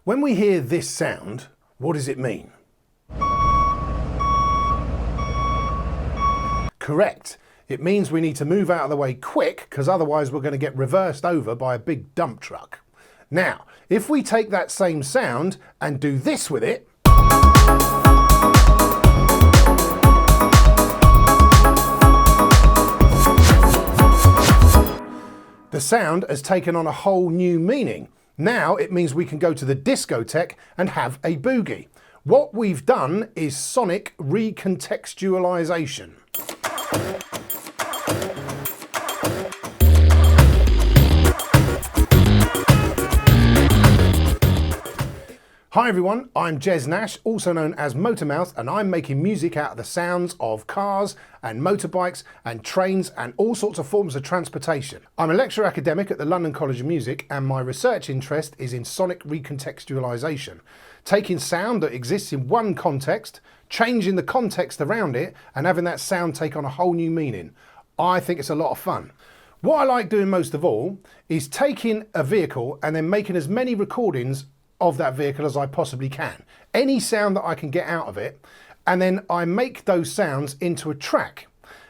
When we hear this sound, what does it mean? Correct. It means we need to move out of the way quick, because otherwise we're going to get reversed over by a big dump truck. Now, if we take that same sound and do this with it, the sound has taken on a whole new meaning. Now it means we can go to the discotheque and have a boogie. What we've done is Sonic Recontextualisation. Hi everyone, I'm Jez Nash, also known as MotorMouth, and I'm making music out of the sounds of cars and motorbikes and trains and all sorts of forms of transportation. I'm a lecturer academic at the London College of Music, and my research interest is in sonic recontextualisation, taking sound that exists in one context, changing the context around it, and having that sound take on a whole new meaning. I think it's a lot of fun. What I like doing most of all is taking a vehicle and then making as many recordings of that vehicle as I possibly can. Any sound that I can get out of it, and then I make those sounds into a track.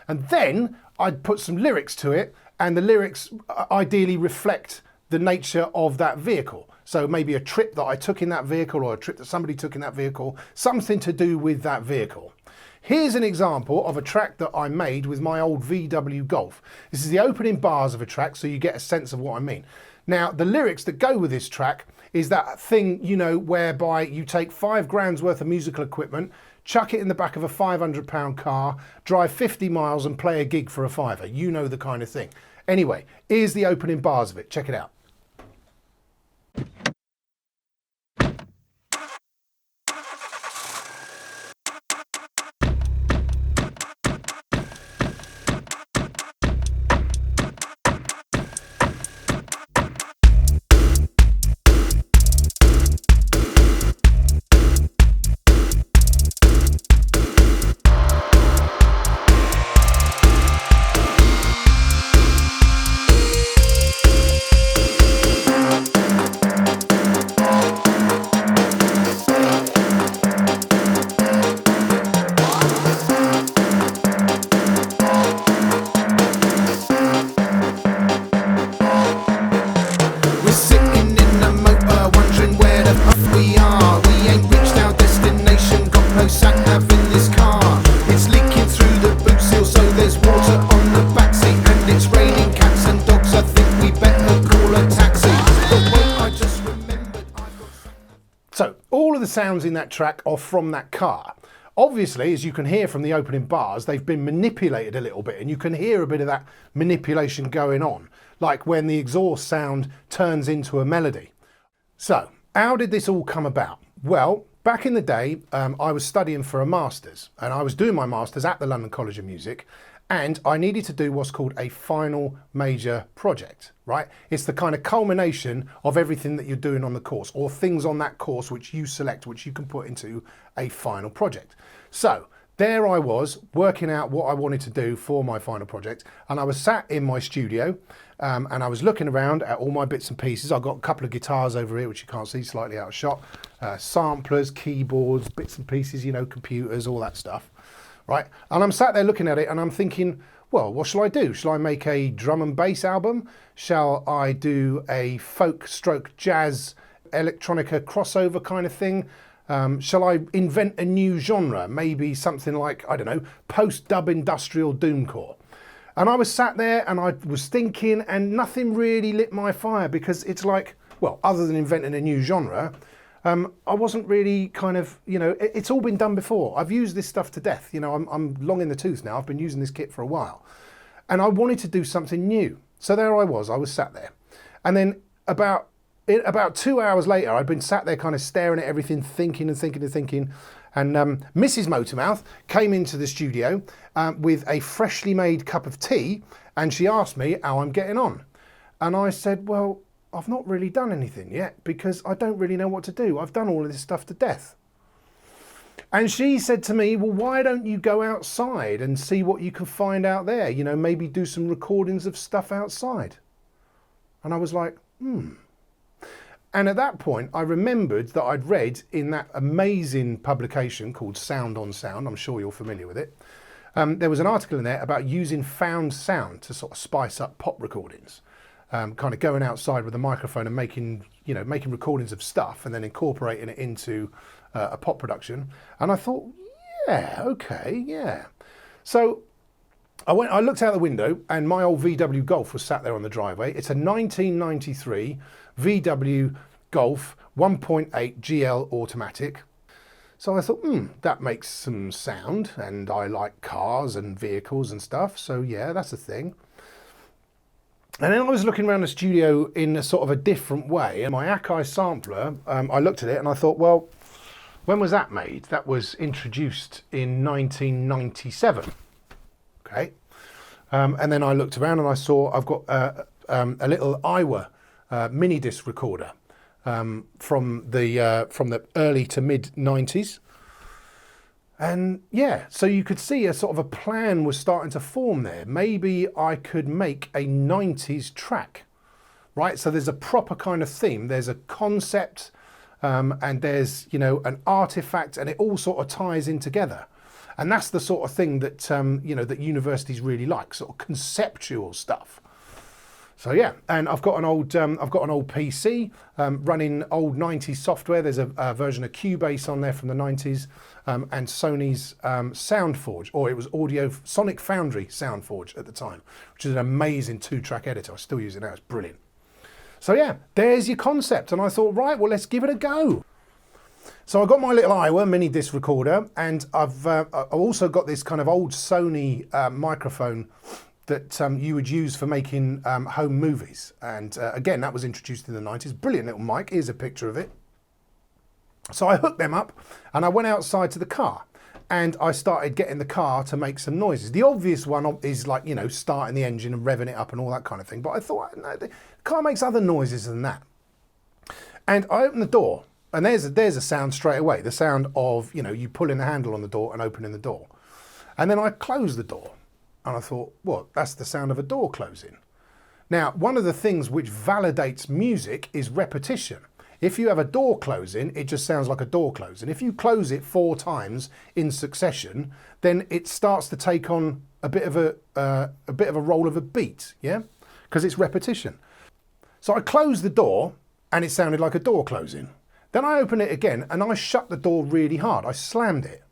And then I'd put some lyrics to it, and the lyrics ideally reflect the nature of that vehicle. So maybe a trip that I took in that vehicle, or a trip that somebody took in that vehicle, something to do with that vehicle. Here's an example of a track that I made with my old VW Golf. This is the opening bars of a track, so you get a sense of what I mean. Now, the lyrics that go with this track is that thing, you know, whereby you take 5 grand's worth of musical equipment, chuck it in the back of a £500 car, drive 50 miles and play a gig for a fiver. You know the kind of thing. Anyway, here's the opening bars of it. Check it out. So all of the sounds in that track are from that car. Obviously, as you can hear from the opening bars, they've been manipulated a little bit, and you can hear a bit of that manipulation going on, like when the exhaust sound turns into a melody. So how did this all come about? Well, back in the day, I was studying for a master's, and I was doing my master's at the London College of Music, and I needed to do what's called a final major project, right? It's the kind of culmination of everything that you're doing on the course, or things on that course which you select, which you can put into a final project. So there I was working out what I wanted to do for my final project, and I was sat in my studio and I was looking around at all my bits and pieces. I've got a couple of guitars over here, which you can't see, slightly out of shot, samplers, keyboards, bits and pieces, you know, computers, all that stuff. Right, and I'm sat there looking at it and I'm thinking, well, what shall I do? Shall I make a drum and bass album? Shall I do a folk stroke jazz electronica crossover kind of thing? Shall I invent a new genre? Maybe something like, I don't know, post-dub industrial doomcore. And I was sat there and I was thinking, and nothing really lit my fire, because it's like, well, other than inventing a new genre, I wasn't really kind of, you know, it's all been done before. I've used this stuff to death. You know, I'm long in the tooth now. I've been using this kit for a while. And I wanted to do something new. So there I was sat there. And then about 2 hours later, I'd been sat there kind of staring at everything, thinking and thinking and thinking. And Mrs. MotorMouth came into the studio with a freshly made cup of tea, and she asked me how I'm getting on. And I said, well, I've not really done anything yet, because I don't really know what to do. I've done all of this stuff to death. And she said to me, well, why don't you go outside and see what you can find out there? You know, maybe do some recordings of stuff outside. And I was like, And at that point, I remembered that I'd read in that amazing publication called Sound on Sound, I'm sure you're familiar with it, there was an article in there about using found sound to sort of spice up pop recordings. Kind of going outside with a microphone and making recordings of stuff and then incorporating it into a pop production. And I thought, yeah, okay, yeah. So I looked out the window and my old VW Golf was sat there on the driveway. It's a 1993 VW Golf 1.8 GL automatic. So I thought, that makes some sound, and I like cars and vehicles and stuff. So yeah, that's a thing. And then I was looking around the studio in a sort of a different way. And my Akai sampler, I looked at it and I thought, well, when was that made? That was introduced in 1997. Okay. And then I looked around and I saw I've got a little Iowa mini disc recorder from the early to mid 90s. And yeah, so you could see a sort of a plan was starting to form there. Maybe I could make a 90s track, right? So there's a proper kind of theme. There's a concept and there's, you know, an artifact, and it all sort of ties in together. And that's the sort of thing that, you know, that universities really like, sort of conceptual stuff. So yeah, and I've got an old PC running old 90s software. There's a version of Cubase on there from the 90s, and Sony's SoundForge, or it was Sonic Foundry SoundForge at the time, which is an amazing 2-track editor. I still use it now, it's brilliant. So yeah, there's your concept. And I thought, right, well, let's give it a go. So I got my little Iowa mini disc recorder, and I've also got this kind of old Sony microphone that you would use for making home movies. And again, that was introduced in the 90s. Brilliant little mic. Here's a picture of it. So I hooked them up and I went outside to the car and I started getting the car to make some noises. The obvious one is, like, you know, starting the engine and revving it up and all that kind of thing. But I thought, no, the car makes other noises than that. And I opened the door, and there's a sound straight away. The sound of, you know, you pulling the handle on the door and opening the door. And then I closed the door. And I thought, well, that's the sound of a door closing. Now, one of the things which validates music is repetition. If you have a door closing, it just sounds like a door closing. If you close it 4 times in succession, then it starts to take on a bit of a role of a beat, yeah? Because it's repetition. So I closed the door and it sounded like a door closing. Then I opened it again and I shut the door really hard. I slammed it.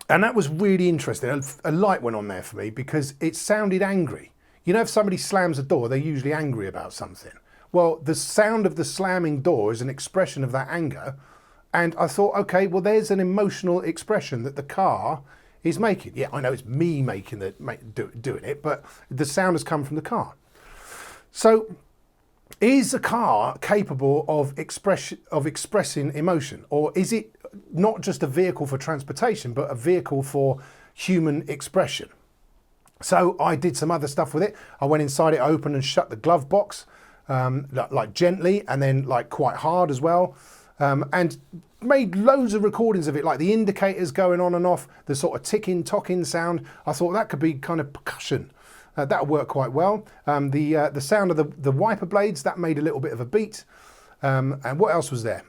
And that was really interesting. A light went on there for me because it sounded angry. You know, if somebody slams a door, they're usually angry about something. Well, the sound of the slamming door is an expression of that anger. And I thought, okay, well, there's an emotional expression that the car is making. Yeah, I know it's me doing it, but the sound has come from the car. So is a car capable of expressing emotion? Or is it not just a vehicle for transportation, but a vehicle for human expression? So I did some other stuff with it. I went inside it, opened and shut the glove box, like gently, and then like quite hard as well, and made loads of recordings of it, like the indicators going on and off, the sort of ticking, tocking sound. I thought that could be kind of percussion. That would work quite well. The sound of the wiper blades, that made a little bit of a beat. And what else was there?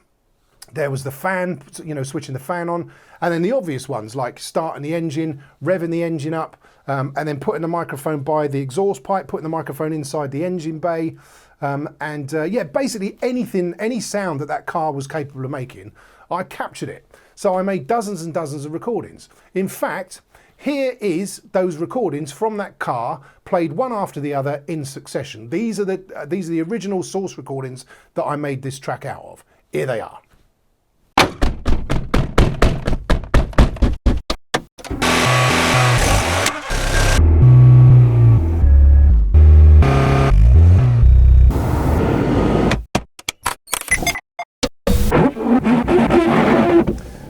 There was the fan, you know, switching the fan on, and then the obvious ones like starting the engine, revving the engine up, and then putting the microphone by the exhaust pipe, putting the microphone inside the engine bay, yeah, basically anything, any sound that car was capable of making, I captured it. So I made dozens and dozens of recordings. In fact, here is those recordings from that car, played one after the other in succession. These are the original source recordings that I made this track out of. Here they are.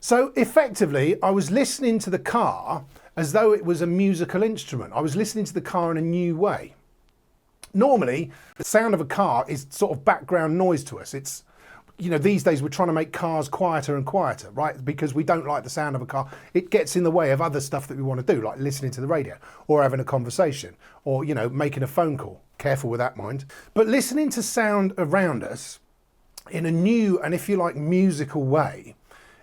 So effectively, I was listening to the car as though it was a musical instrument. I was listening to the car in a new way. Normally, the sound of a car is sort of background noise to us. It's you know, these days we're trying to make cars quieter and quieter, right? Because we don't like the sound of a car. It gets in the way of other stuff that we want to do, like listening to the radio or having a conversation or, you know, making a phone call. Careful with that, mind. But listening to sound around us in a new and, if you like, musical way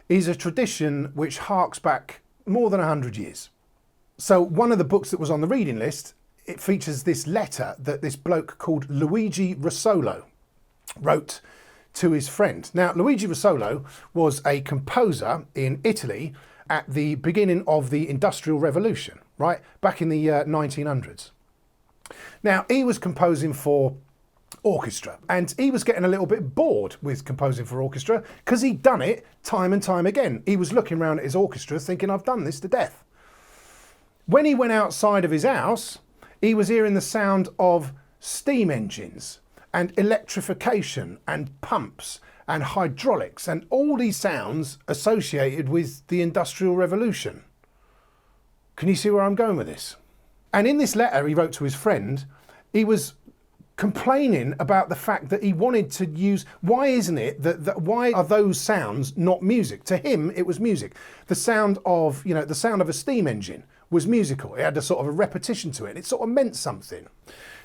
is a tradition which harks back more than 100 years. So one of the books that was on the reading list, it features this letter that this bloke called Luigi Russolo wrote to his friend. Now, Luigi Russolo was a composer in Italy at the beginning of the Industrial Revolution, right? Back in the 1900s. Now, he was composing for orchestra, and he was getting a little bit bored with composing for orchestra because he'd done it time and time again. He was looking around at his orchestra thinking, I've done this to death. When he went outside of his house, he was hearing the sound of steam engines and electrification and pumps and hydraulics and all these sounds associated with the Industrial Revolution. Can you see where I'm going with this? And in this letter he wrote to his friend, he was complaining about the fact that he wanted to use, why isn't it that why are those sounds not music? To him, it was music. The sound of, you know, the sound of a steam engine was musical. It had a sort of a repetition to it. It sort of meant something.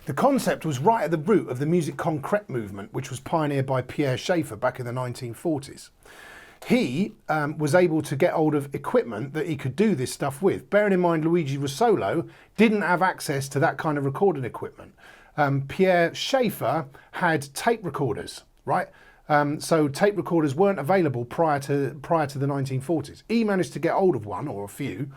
The concept was right at the root of the musique concrète movement, which was pioneered by Pierre Schaeffer back in the 1940s. He was able to get hold of equipment that he could do this stuff with. Bearing in mind, Luigi Russolo didn't have access to that kind of recording equipment. Pierre Schaeffer had tape recorders, right? So tape recorders weren't available prior to the 1940s. He managed to get hold of one or a few,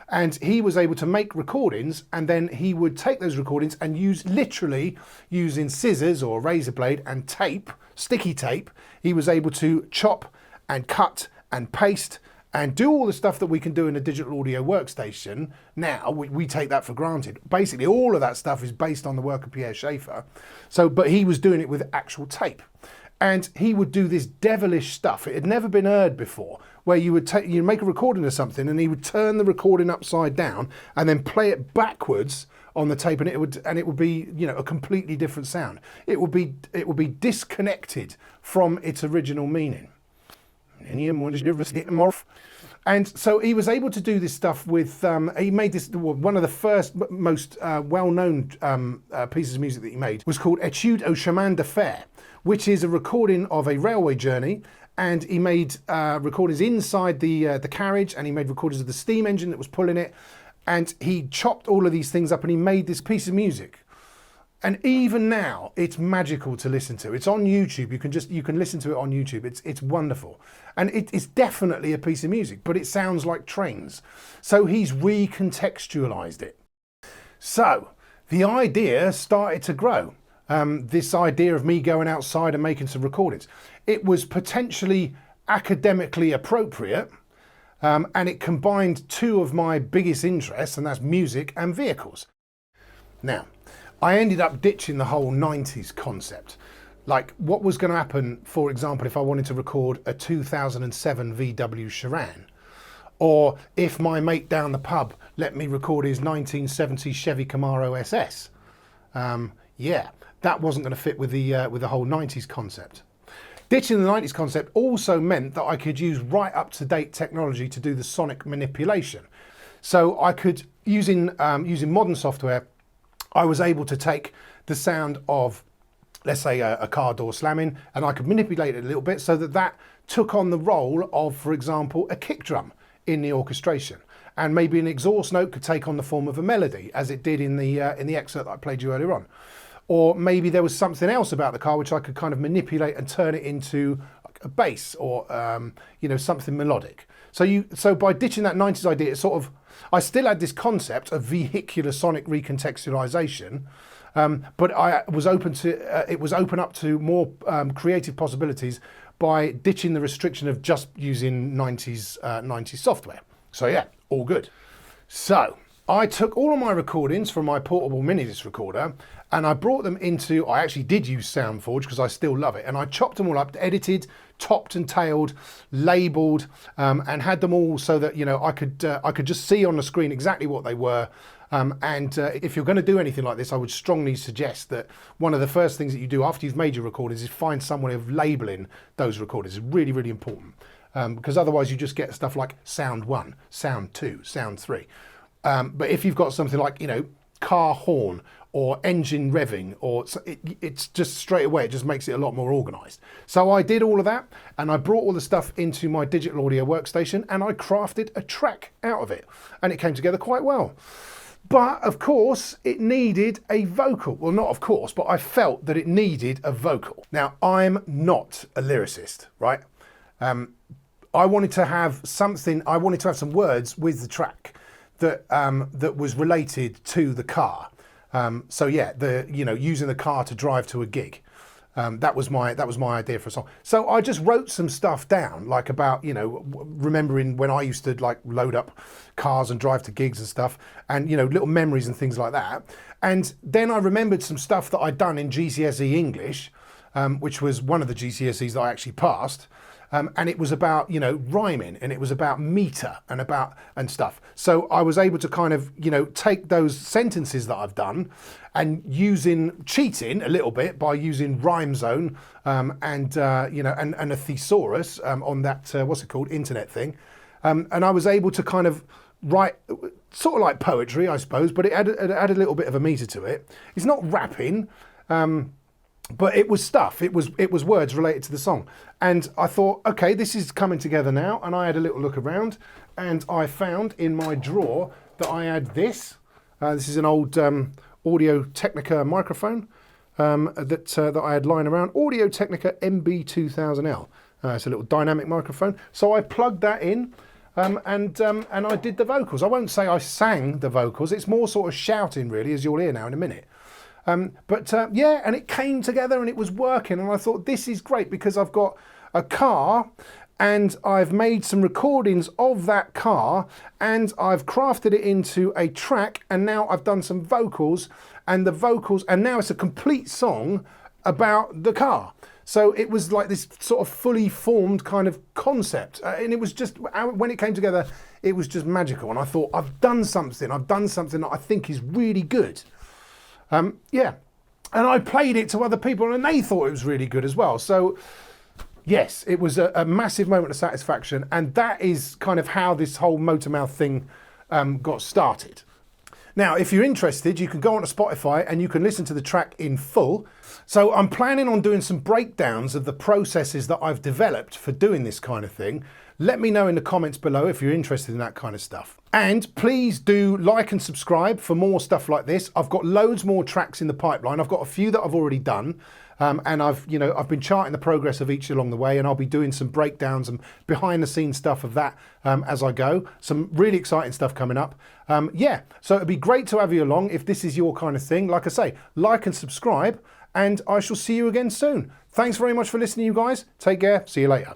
and he was able to make recordings, and then he would take those recordings and literally using scissors or a razor blade and tape, sticky tape, he was able to chop and cut and paste and do all the stuff that we can do in a digital audio workstation. Now, we take that for granted. Basically, all of that stuff is based on the work of Pierre Schaeffer. So, but he was doing it with actual tape. And he would do this devilish stuff. It had never been heard before, where you would make a recording of something and he would turn the recording upside down and then play it backwards on the tape, and it would be, you know, a completely different sound. It would be disconnected from its original meaning. And so he was able to do this stuff with, he made this, one of the first most well-known pieces of music that he made was called Etude au chemin de fer, which is a recording of a railway journey. And he made recordings inside the carriage, and he made recordings of the steam engine that was pulling it. And he chopped all of these things up and he made this piece of music. And even now, it's magical to listen to. It's on YouTube. You can listen to it on YouTube. It's wonderful. And it's definitely a piece of music, but it sounds like trains. So he's recontextualized it. So the idea started to grow. This idea of me going outside and making some recordings. It was potentially academically appropriate, and it combined two of my biggest interests, and that's music and vehicles. Now, I ended up ditching the whole 90s concept. Like, what was going to happen, for example, if I wanted to record a 2007 VW Charan? Or if my mate down the pub let me record his 1970 Chevy Camaro SS? Yeah, that wasn't going to fit with the whole 90s concept. Ditching the 90s concept also meant that I could use right up-to-date technology to do the sonic manipulation. So I could, using modern software, I was able to take the sound of, let's say, a car door slamming, and I could manipulate it a little bit so that took on the role of, for example, a kick drum in the orchestration. And maybe an exhaust note could take on the form of a melody, as it did in the excerpt that I played you earlier on. Or maybe there was something else about the car which I could kind of manipulate and turn it into a bass or something melodic. So by ditching that 90s idea, I still had this concept of vehicular sonic recontextualization, but it was open up to more creative possibilities by ditching the restriction of just using 90s software. So yeah, all good. So I took all of my recordings from my portable mini disc recorder and I brought them into, I actually did use SoundForge because I still love it, and I chopped them all up, edited, topped and tailed, labeled, and had them all so that, you know, I could just see on the screen exactly what they were, If you're going to do anything like this, I would strongly suggest that one of the first things that you do after you've made your recordings is find some way of labeling those recordings. It's really, really important, because otherwise you just get stuff like sound 1, sound 2, sound 3. But if you've got something like, you know, car horn or engine revving, or it's just straight away, it just makes it a lot more organized. So I did all of that, and I brought all the stuff into my digital audio workstation, and I crafted a track out of it, and it came together quite well. But of course it needed a vocal. Well, not of course, but I felt that it needed a vocal. Now, I'm not a lyricist, right? I wanted to have something, I wanted to have some words with the track that that was related to the car. So yeah, using the car to drive to a gig. That was my idea for a song. So I just wrote some stuff down, like about, you know, remembering when I used to like load up cars and drive to gigs and stuff, and, you know, little memories and things like that. And then I remembered some stuff that I'd done in GCSE English, which was one of the GCSEs that I actually passed. And it was about, you know, rhyming, and it was about meter and stuff. So I was able to kind of, you know, take those sentences that I've done and cheating a little bit by using Rhyme Zone and a thesaurus on that, what's it called, internet thing. And I was able to kind of write sort of like poetry, I suppose, but it had a little bit of a meter to it. It's not rapping. But it was stuff, it was words related to the song. And I thought, okay, this is coming together now. And I had a little look around, and I found in my drawer that I had this. This is an old Audio Technica microphone that I had lying around. Audio Technica MB2000L. It's a little dynamic microphone. So I plugged that in, and I did the vocals. I won't say I sang the vocals. It's more sort of shouting, really, as you'll hear now in a minute. Yeah, and it came together and it was working, and I thought, this is great, because I've got a car and I've made some recordings of that car and I've crafted it into a track, and now I've done some vocals, and now it's a complete song about the car. So it was like this sort of fully formed kind of concept, and it was just, when it came together, it was just magical. And I thought, I've done something that I think is really good. Yeah, and I played it to other people and they thought it was really good as well. So yes, it was a massive moment of satisfaction, and that is kind of how this whole MotorMouth thing got started. Now, if you're interested, you can go onto Spotify and you can listen to the track in full. So I'm planning on doing some breakdowns of the processes that I've developed for doing this kind of thing. Let me know in the comments below if you're interested in that kind of stuff. And please do like and subscribe for more stuff like this. I've got loads more tracks in the pipeline. I've got a few that I've already done. And I've been charting the progress of each along the way, and I'll be doing some breakdowns and behind the scenes stuff of that as I go. Some really exciting stuff coming up. Yeah, so it'd be great to have you along if this is your kind of thing. Like I say, like and subscribe, and I shall see you again soon. Thanks very much for listening, you guys. Take care. See you later.